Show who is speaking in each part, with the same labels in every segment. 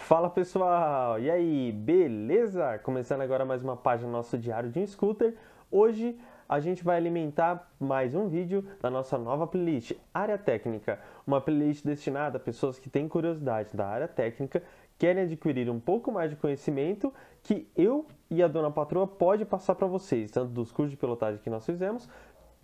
Speaker 1: Fala pessoal, e aí, beleza? Começando agora mais uma página do nosso diário de um scooter. Hoje a gente vai alimentar mais um vídeo da nossa nova playlist, Área Técnica. Uma playlist destinada a pessoas que têm curiosidade da área técnica, querem adquirir um pouco mais de conhecimento que eu e a Dona Patroa pode passar para vocês, tanto dos cursos de pilotagem que nós fizemos,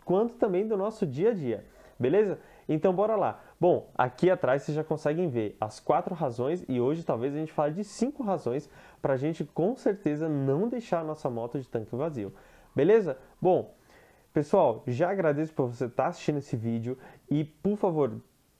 Speaker 1: quanto também do nosso dia a dia. Beleza? Então bora lá. Bom, aqui atrás vocês já conseguem ver as 4 razões e hoje talvez a gente fale de 5 razões para a gente com certeza não deixar a nossa moto de tanque vazio. Beleza? Bom, pessoal, já agradeço por você estar assistindo esse vídeo e por favor,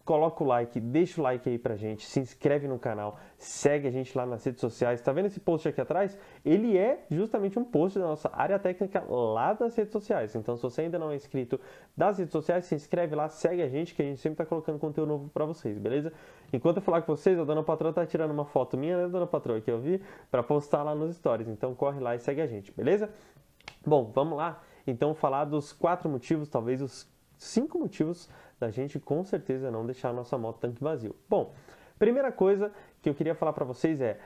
Speaker 1: coloca o like, deixa o like aí pra gente, se inscreve no canal, segue a gente lá nas redes sociais. Tá vendo esse post aqui atrás? Ele é justamente um post da nossa área técnica lá das redes sociais. Então, se você ainda não é inscrito das redes sociais, se inscreve lá, segue a gente, que a gente sempre tá colocando conteúdo novo pra vocês, beleza? Enquanto eu falar com vocês, a Dona Patroa tá tirando uma foto minha, né, Dona Patroa, que eu vi, pra postar lá nos stories. Então, corre lá e segue a gente, beleza? Bom, vamos lá. Então, falar dos 4 motivos, talvez os 5 motivos da gente com certeza não deixar a nossa moto tanque vazio. Bom, primeira coisa que eu queria falar para vocês é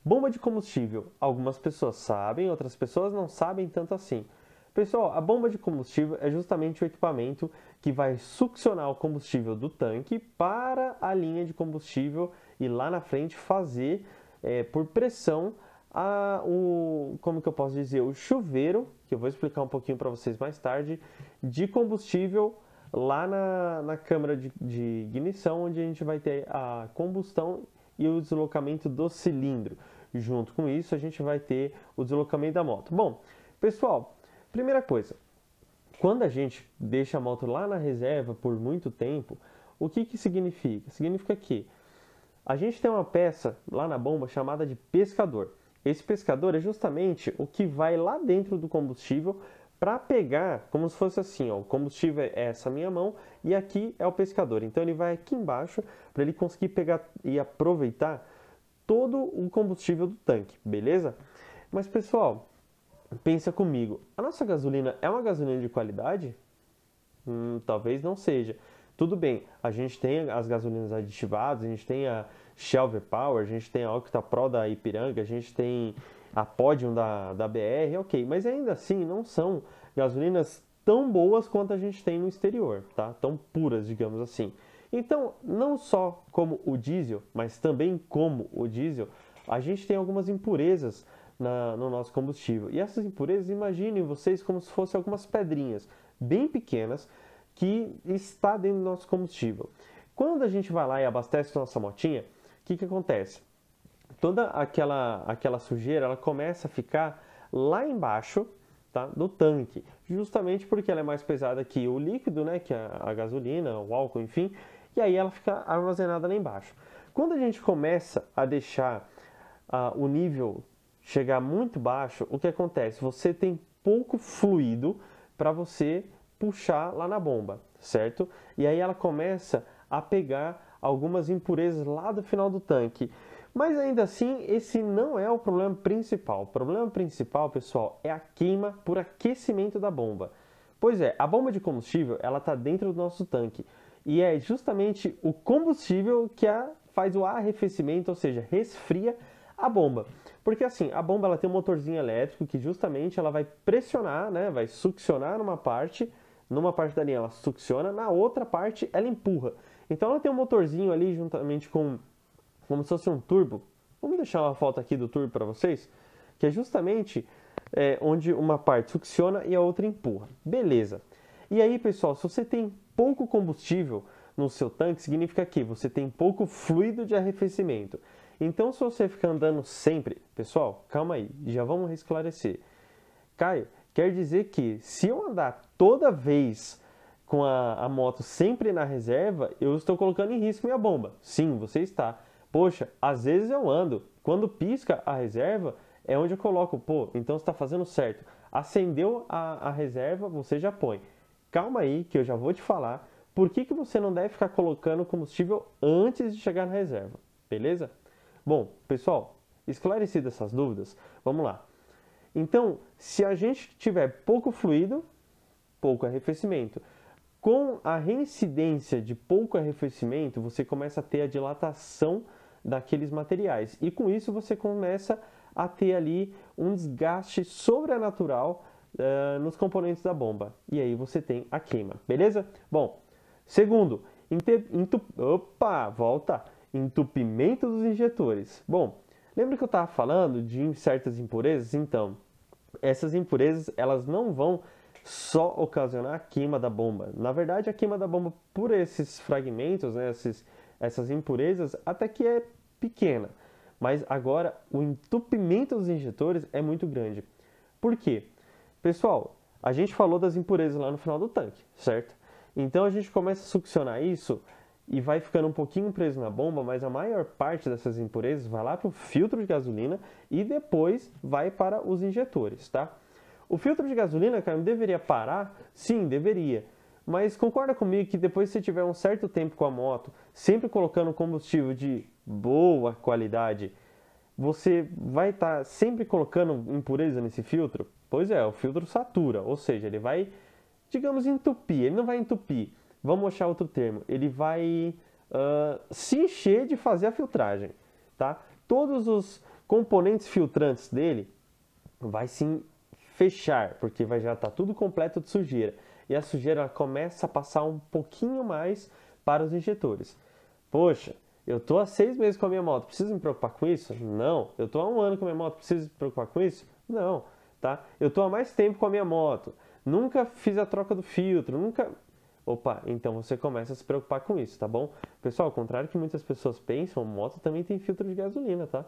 Speaker 1: bomba de combustível. Algumas pessoas sabem, outras pessoas não sabem tanto assim. Pessoal, a bomba de combustível é justamente o equipamento que vai succionar o combustível do tanque para a linha de combustível e lá na frente fazer, por pressão, como que eu posso dizer, o chuveiro, que eu vou explicar um pouquinho para vocês mais tarde, de combustível lá na câmara de ignição, onde a gente vai ter a combustão e o deslocamento do cilindro. Junto com isso, a gente vai ter o deslocamento da moto. Bom, pessoal, primeira coisa, quando a gente deixa a moto lá na reserva por muito tempo, o que que significa? Significa que a gente tem uma peça lá na bomba chamada de pescador. Esse pescador é justamente o que vai lá dentro do combustível para pegar, como se fosse assim, ó, o combustível é essa minha mão e aqui é o pescador. Então ele vai aqui embaixo para ele conseguir pegar e aproveitar todo o combustível do tanque, beleza? Mas pessoal, pensa comigo, a nossa gasolina é uma gasolina de qualidade? Talvez não seja. Tudo bem, a gente tem as gasolinas aditivadas, a gente tem a Shell V-Power, a gente tem a Octa Pro da Ipiranga, a gente tem a Podium da BR, ok, mas ainda assim não são gasolinas tão boas quanto a gente tem no exterior, tá? Tão puras, digamos assim. Então, não só como o diesel, mas também como o diesel, a gente tem algumas impurezas no nosso combustível. E essas impurezas, imaginem vocês como se fossem algumas pedrinhas bem pequenas que está dentro do nosso combustível. Quando a gente vai lá e abastece a nossa motinha, o que acontece? Toda aquela sujeira, ela começa a ficar lá embaixo, tá, do tanque, justamente porque ela é mais pesada que o líquido, né, que a gasolina, o álcool, enfim, e aí ela fica armazenada lá embaixo. Quando a gente começa a deixar o nível chegar muito baixo, o que acontece? Você tem pouco fluido para você puxar lá na bomba, certo? E aí ela começa a pegar algumas impurezas lá do final do tanque. Mas ainda assim, esse não é o problema principal. O problema principal, pessoal, é a queima por aquecimento da bomba. Pois é, a bomba de combustível, ela está dentro do nosso tanque. E é justamente o combustível que faz o arrefecimento, ou seja, resfria a bomba. Porque assim, a bomba ela tem um motorzinho elétrico que justamente ela vai pressionar, né, vai succionar numa parte da linha ela succiona, na outra parte ela empurra. Então ela tem um motorzinho ali juntamente com como se fosse um turbo. Vamos deixar uma foto aqui do turbo para vocês, que é justamente onde uma parte succiona e a outra empurra. Beleza. E aí, pessoal, se você tem pouco combustível no seu tanque, significa que você tem pouco fluido de arrefecimento. Então, se você ficar andando sempre, pessoal, calma aí, já vamos esclarecer. Caio, quer dizer que se eu andar toda vez com a moto sempre na reserva, eu estou colocando em risco minha bomba. Sim, você está. Poxa, às vezes eu ando. Quando pisca a reserva, é onde eu coloco. Pô, então você está fazendo certo. Acendeu a reserva, você já põe. Calma aí, que eu já vou te falar por que você não deve ficar colocando combustível antes de chegar na reserva. Beleza? Bom, pessoal, esclarecidas essas dúvidas, vamos lá. Então, se a gente tiver pouco fluido, pouco arrefecimento. Com a reincidência de pouco arrefecimento, você começa a ter a dilatação daqueles materiais. E com isso você começa a ter ali um desgaste sobrenatural nos componentes da bomba. E aí você tem a queima, beleza? Bom, segundo, entupimento dos injetores. Bom, lembra que eu estava falando de certas impurezas? Então, essas impurezas elas não vão só ocasionar a queima da bomba. Na verdade, a queima da bomba por esses fragmentos, né, essas impurezas, até que é pequena. Mas agora o entupimento dos injetores é muito grande. Por quê? Pessoal, a gente falou das impurezas lá no final do tanque, certo? Então a gente começa a succionar isso e vai ficando um pouquinho preso na bomba, mas a maior parte dessas impurezas vai lá para o filtro de gasolina e depois vai para os injetores, tá? O filtro de gasolina, cara, não deveria parar? Sim, deveria. Mas concorda comigo que depois que você tiver um certo tempo com a moto, sempre colocando combustível de boa qualidade, você vai estar sempre colocando impureza nesse filtro? Pois é, o filtro satura, ou seja, ele vai, digamos, entupir. Ele não vai entupir, vamos achar outro termo. Ele vai se encher de fazer a filtragem, tá? Todos os componentes filtrantes dele vai se fechar, porque vai já estar tudo completo de sujeira. E a sujeira começa a passar um pouquinho mais para os injetores. Poxa, eu tô há 6 meses com a minha moto, preciso me preocupar com isso? Não. Eu tô há 1 ano com a minha moto, preciso me preocupar com isso? Não. Tá? Eu tô há mais tempo com a minha moto, nunca fiz a troca do filtro, nunca... Opa, então você começa a se preocupar com isso, tá bom? Pessoal, ao contrário que muitas pessoas pensam, moto também tem filtro de gasolina, tá?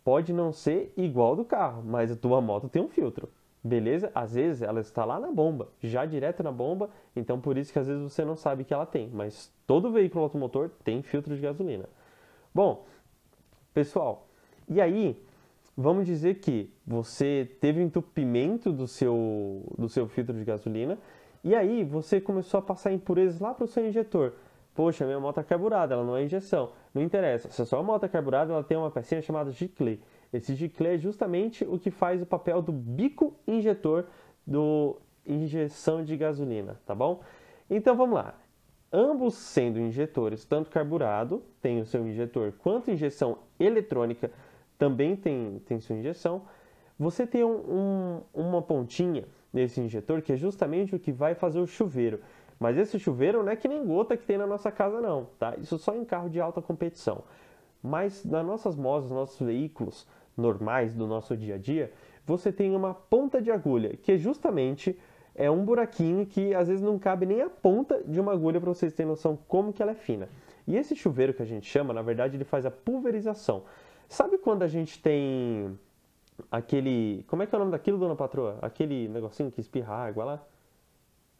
Speaker 1: Pode não ser igual do carro, mas a tua moto tem um filtro, beleza? Às vezes ela está lá na bomba, já direto na bomba, então por isso que às vezes você não sabe que ela tem, mas todo veículo automotor tem filtro de gasolina. Bom, pessoal, e aí... Vamos dizer que você teve um entupimento do seu filtro de gasolina e aí você começou a passar impurezas lá para o seu injetor. Poxa, minha moto é carburada, ela não é injeção. Não interessa, se a sua moto é carburada, ela tem uma pecinha chamada giclê. Esse giclê é justamente o que faz o papel do bico injetor do injeção de gasolina, tá bom? Então vamos lá. Ambos sendo injetores, tanto carburado, tem o seu injetor, quanto injeção eletrônica, também tem sua injeção, você tem uma pontinha nesse injetor que é justamente o que vai fazer o chuveiro. Mas esse chuveiro não é que nem gota que tem na nossa casa não, tá? Isso só em carro de alta competição. Mas nas nossas motos, nos nossos veículos normais do nosso dia a dia, você tem uma ponta de agulha, que é justamente um buraquinho que às vezes não cabe nem a ponta de uma agulha para vocês terem noção como que ela é fina. E esse chuveiro que a gente chama, na verdade, ele faz a pulverização. Sabe quando a gente tem aquele... Como é que é o nome daquilo, dona patroa? Aquele negocinho que espirra água lá?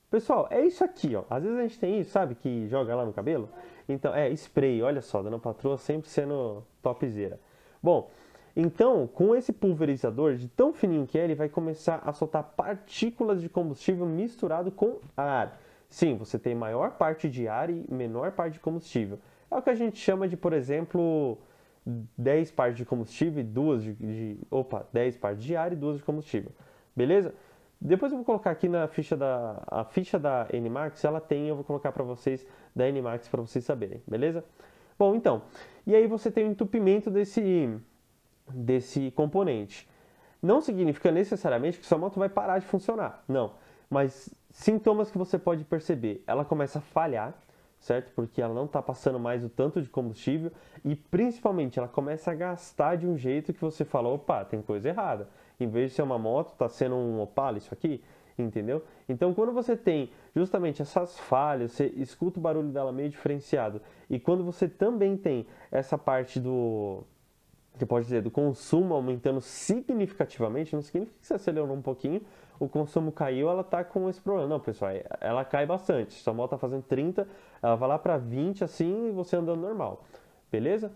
Speaker 1: Pessoal, é isso aqui, ó. Às vezes a gente tem isso, sabe? Que joga lá no cabelo. Então, spray. Olha só, dona patroa sempre sendo topzera. Bom, então, com esse pulverizador, de tão fininho que é, ele vai começar a soltar partículas de combustível misturado com ar. Sim, você tem maior parte de ar e menor parte de combustível. É o que a gente chama de, por exemplo... 10 partes de combustível e 10 partes de ar e 2 de combustível. Beleza? Depois eu vou colocar aqui na ficha da NMAX, ela tem, eu vou colocar para vocês da NMAX para vocês saberem, beleza? Bom, então, e aí você tem o entupimento desse componente. Não significa necessariamente que sua moto vai parar de funcionar, não. Mas sintomas que você pode perceber, ela começa a falhar, certo? Porque ela não está passando mais o tanto de combustível e principalmente ela começa a gastar de um jeito que você fala, opa, tem coisa errada. Em vez de ser uma moto, está sendo um Opala isso aqui, entendeu? Então quando você tem justamente essas falhas, você escuta o barulho dela meio diferenciado e quando você também tem essa parte que pode dizer, do consumo aumentando significativamente, não significa que você acelerou um pouquinho, o consumo caiu, ela tá com esse problema. Não, pessoal, ela cai bastante. Se sua moto tá fazendo 30, ela vai lá para 20 assim e você andando normal, beleza?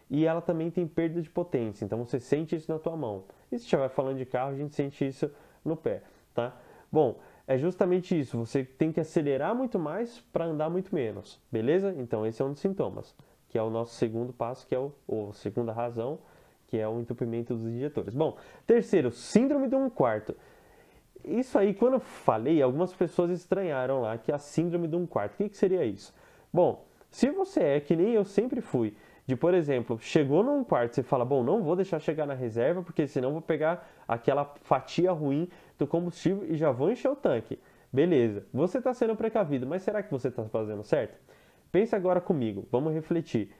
Speaker 1: E ela também tem perda de potência, então você sente isso na tua mão. E se estiver falando de carro, a gente sente isso no pé, tá? Bom, é justamente isso, você tem que acelerar muito mais para andar muito menos, beleza? Então esse é um dos sintomas, que é o nosso segundo passo, que é a segunda razão, que é o entupimento dos injetores. Bom, terceiro, síndrome de 1/4. Isso aí, quando eu falei, algumas pessoas estranharam lá que é a síndrome de 1/4. O que seria isso? Bom, se você é que nem eu sempre fui, De, por exemplo, chegou num quarto, você fala, bom, não vou deixar chegar na reserva, porque senão vou pegar aquela fatia ruim do combustível e já vou encher o tanque. Beleza, você está sendo precavido, mas será que você está fazendo certo? Pensa agora comigo, vamos refletir.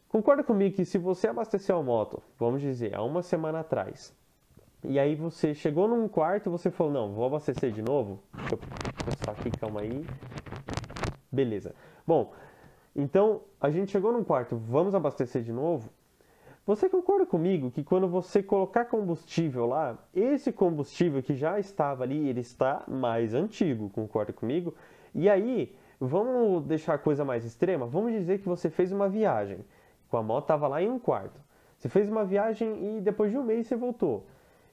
Speaker 1: Concorda comigo que se você abasteceu a moto, vamos dizer, há uma semana atrás, e aí você chegou num quarto e você falou, não, vou abastecer de novo? Deixa eu postar aqui, calma aí. Beleza. Bom, então a gente chegou num quarto, vamos abastecer de novo? Você concorda comigo que quando você colocar combustível lá, esse combustível que já estava ali, ele está mais antigo, concorda comigo? E aí, vamos deixar a coisa mais extrema? Vamos dizer que você fez uma viagem, com a moto estava lá em um quarto. Você fez uma viagem e depois de um mês você voltou.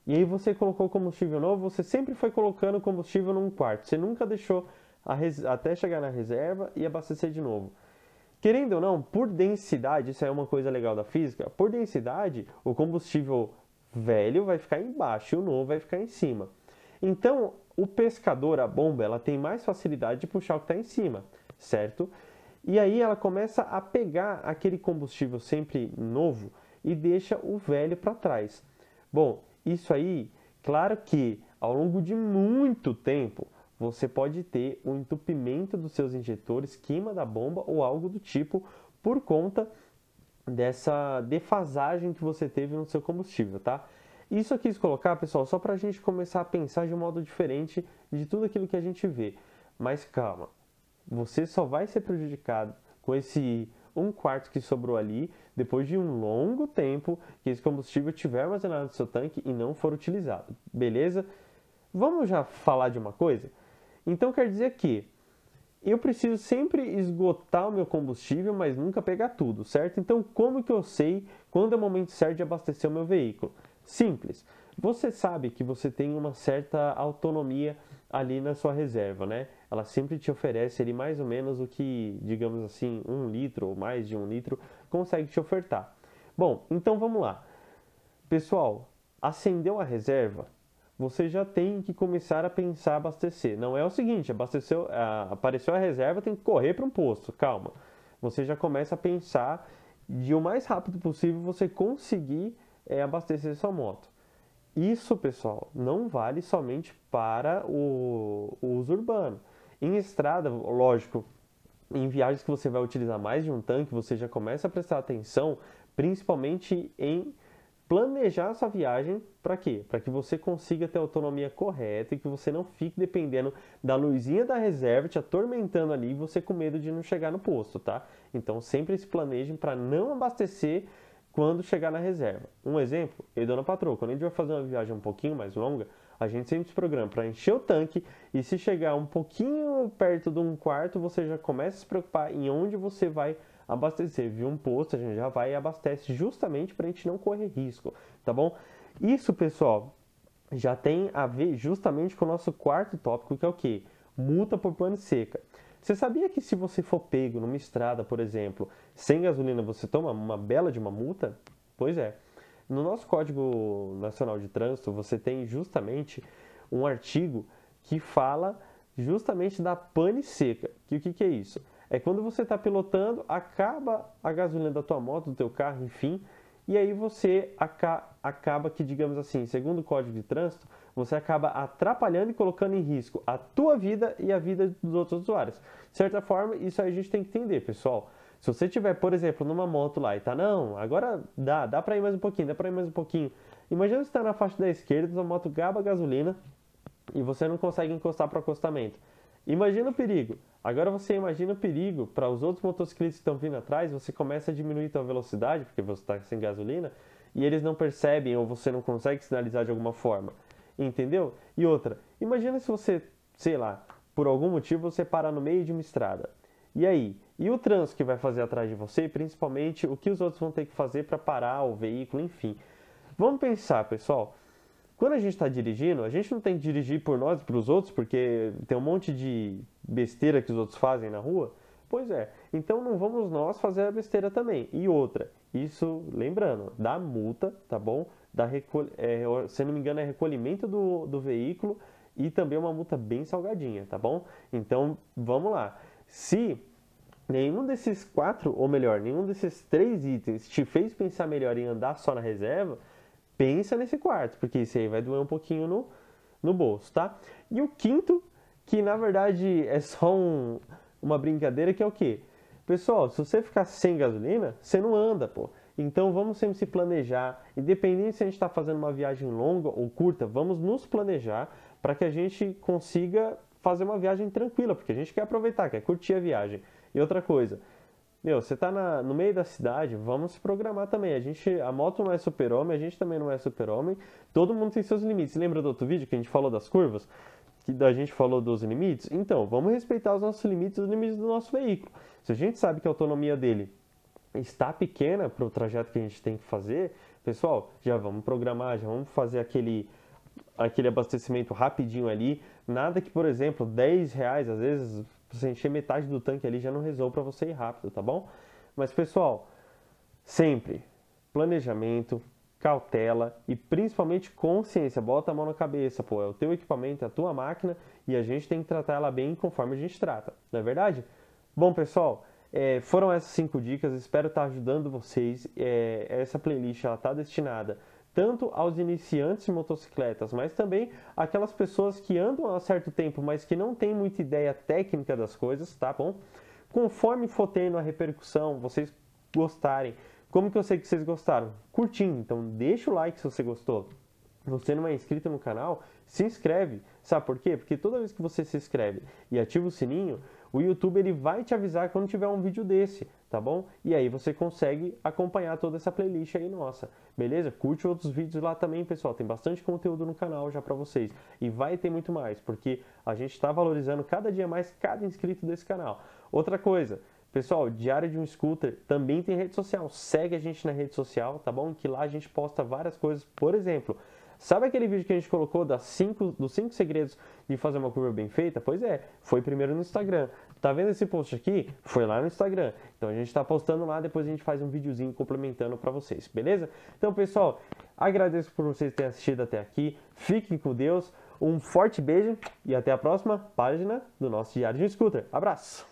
Speaker 1: E aí você colocou combustível novo, você sempre foi colocando combustível num quarto. Você nunca deixou até chegar na reserva e abastecer de novo. Querendo ou não, por densidade, isso é uma coisa legal da física, por densidade, o combustível velho vai ficar embaixo e o novo vai ficar em cima. Então, o pescador, a bomba, ela tem mais facilidade de puxar o que está em cima, certo? E aí ela começa a pegar aquele combustível sempre novo e deixa o velho para trás. Bom, isso aí, claro que ao longo de muito tempo, você pode ter um entupimento dos seus injetores, queima da bomba ou algo do tipo por conta dessa defasagem que você teve no seu combustível, tá? Isso eu quis colocar, pessoal, só para a gente começar a pensar de um modo diferente de tudo aquilo que a gente vê. Mas calma, você só vai ser prejudicado com esse um quarto que sobrou ali depois de um longo tempo que esse combustível estiver armazenado no seu tanque e não for utilizado, beleza? Vamos já falar de uma coisa? Então quer dizer que eu preciso sempre esgotar o meu combustível, mas nunca pegar tudo, certo? Então como que eu sei quando é o momento certo de abastecer o meu veículo? Simples. Você sabe que você tem uma certa autonomia ali na sua reserva, né? Ela sempre te oferece ali mais ou menos o que, digamos assim, 1 litro ou mais de 1 litro consegue te ofertar. Bom, então vamos lá. Pessoal, acendeu a reserva? Você já tem que começar a pensar abastecer. Não é o seguinte, apareceu a reserva, tem que correr para um posto. Calma. Você já começa a pensar de o mais rápido possível você conseguir abastecer sua moto. Isso, pessoal, não vale somente para o uso urbano. Em estrada, lógico, em viagens que você vai utilizar mais de um tanque, você já começa a prestar atenção, principalmente em planejar a sua viagem para quê? Para que você consiga ter a autonomia correta e que você não fique dependendo da luzinha da reserva te atormentando ali e você com medo de não chegar no posto, tá? Então sempre se planejem para não abastecer quando chegar na reserva. Um exemplo, eu e Dona Patroa, quando a gente vai fazer uma viagem um pouquinho mais longa, a gente sempre se programa para encher o tanque e se chegar um pouquinho perto de um quarto, você já começa a se preocupar em onde você vai abastecer. Viu um posto, a gente já vai e abastece justamente para a gente não correr risco, tá bom? Isso, pessoal, já tem a ver justamente com o nosso quarto tópico, que é o quê? Multa por pane seca. Você sabia que se você for pego numa estrada, por exemplo, sem gasolina, você toma uma bela de uma multa? Pois é. No nosso Código Nacional de Trânsito, você tem justamente um artigo que fala justamente da pane seca. Que o que é isso? É quando você está pilotando, acaba a gasolina da tua moto, do teu carro, enfim, e aí você acaba que, digamos assim, segundo o Código de Trânsito, você acaba atrapalhando e colocando em risco a tua vida e a vida dos outros usuários. De certa forma, isso aí a gente tem que entender, pessoal. Se você tiver, por exemplo, numa moto lá e tá, não, agora dá pra ir mais um pouquinho, dá pra ir mais um pouquinho. Imagina você tá na faixa da esquerda, sua moto gaba a gasolina e você não consegue encostar para o acostamento. Imagina o perigo. Agora você imagina o perigo para os outros motociclistas que estão vindo atrás, você começa a diminuir a sua velocidade, porque você está sem gasolina, e eles não percebem ou você não consegue sinalizar de alguma forma. Entendeu? E outra, imagina se você, sei lá, por algum motivo você parar no meio de uma estrada. E aí? E o trânsito que vai fazer atrás de você, principalmente o que os outros vão ter que fazer para parar o veículo, enfim. Vamos pensar, pessoal. Quando a gente está dirigindo, a gente não tem que dirigir por nós e para os outros, porque tem um monte de besteira que os outros fazem na rua. Pois é, então não vamos nós fazer a besteira também. E outra, isso, lembrando, da multa, tá bom? Se não me engano, é recolhimento do veículo e também uma multa bem salgadinha, tá bom? Então, vamos lá. Se nenhum desses 4, ou melhor, nenhum desses 3 itens te fez pensar melhor em andar só na reserva, pensa nesse quarto, porque isso aí vai doer um pouquinho no bolso, tá? E o quinto, que na verdade é só uma brincadeira, que é o quê? Pessoal, se você ficar sem gasolina, você não anda, pô. Então vamos sempre se planejar, independente se a gente está fazendo uma viagem longa ou curta, vamos nos planejar para que a gente consiga fazer uma viagem tranquila, porque a gente quer aproveitar, quer curtir a viagem. E outra coisa, você tá no meio da cidade, vamos se programar também. A moto não é super-homem, a gente também não é super-homem, todo mundo tem seus limites. Lembra do outro vídeo que a gente falou das curvas? Que a gente falou dos limites? Então, vamos respeitar os nossos limites e os limites do nosso veículo. Se a gente sabe que a autonomia dele está pequena para o trajeto que a gente tem que fazer, pessoal, já vamos programar, já vamos fazer aquele abastecimento rapidinho ali. Nada que, por exemplo, R$10, às vezes, você encher metade do tanque ali já não resolve para você ir rápido, tá bom? Mas, pessoal, sempre planejamento, cautela e principalmente consciência. Bota a mão na cabeça, pô, é o teu equipamento, é a tua máquina e a gente tem que tratar ela bem conforme a gente trata, não é verdade? Bom, pessoal, foram essas 5 dicas, espero estar ajudando vocês. Essa playlist está destinada tanto aos iniciantes de motocicletas, mas também aquelas pessoas que andam há certo tempo, mas que não têm muita ideia técnica das coisas, tá bom? Conforme for tendo a repercussão, vocês gostarem, como que eu sei que vocês gostaram? Curtindo, então deixa o like se você gostou. Você não é inscrito no canal? Se inscreve. Sabe por quê? Porque toda vez que você se inscreve e ativa o sininho, o YouTube ele vai te avisar quando tiver um vídeo desse, tá bom? E aí você consegue acompanhar toda essa playlist aí nossa, beleza? Curte outros vídeos lá também, pessoal. Tem bastante conteúdo no canal já pra vocês. E vai ter muito mais, porque a gente tá valorizando cada dia mais cada inscrito desse canal. Outra coisa, pessoal, Diário de um Scooter também tem rede social. Segue a gente na rede social, tá bom? Que lá a gente posta várias coisas. Por exemplo, sabe aquele vídeo que a gente colocou dos 5 segredos de fazer uma curva bem feita? Pois é, foi primeiro no Instagram. Tá vendo esse post aqui? Foi lá no Instagram. Então a gente está postando lá, depois a gente faz um videozinho complementando para vocês, beleza? Então, pessoal, agradeço por vocês terem assistido até aqui. Fiquem com Deus, um forte beijo e até a próxima página do nosso Diário de um Scooter. Abraço!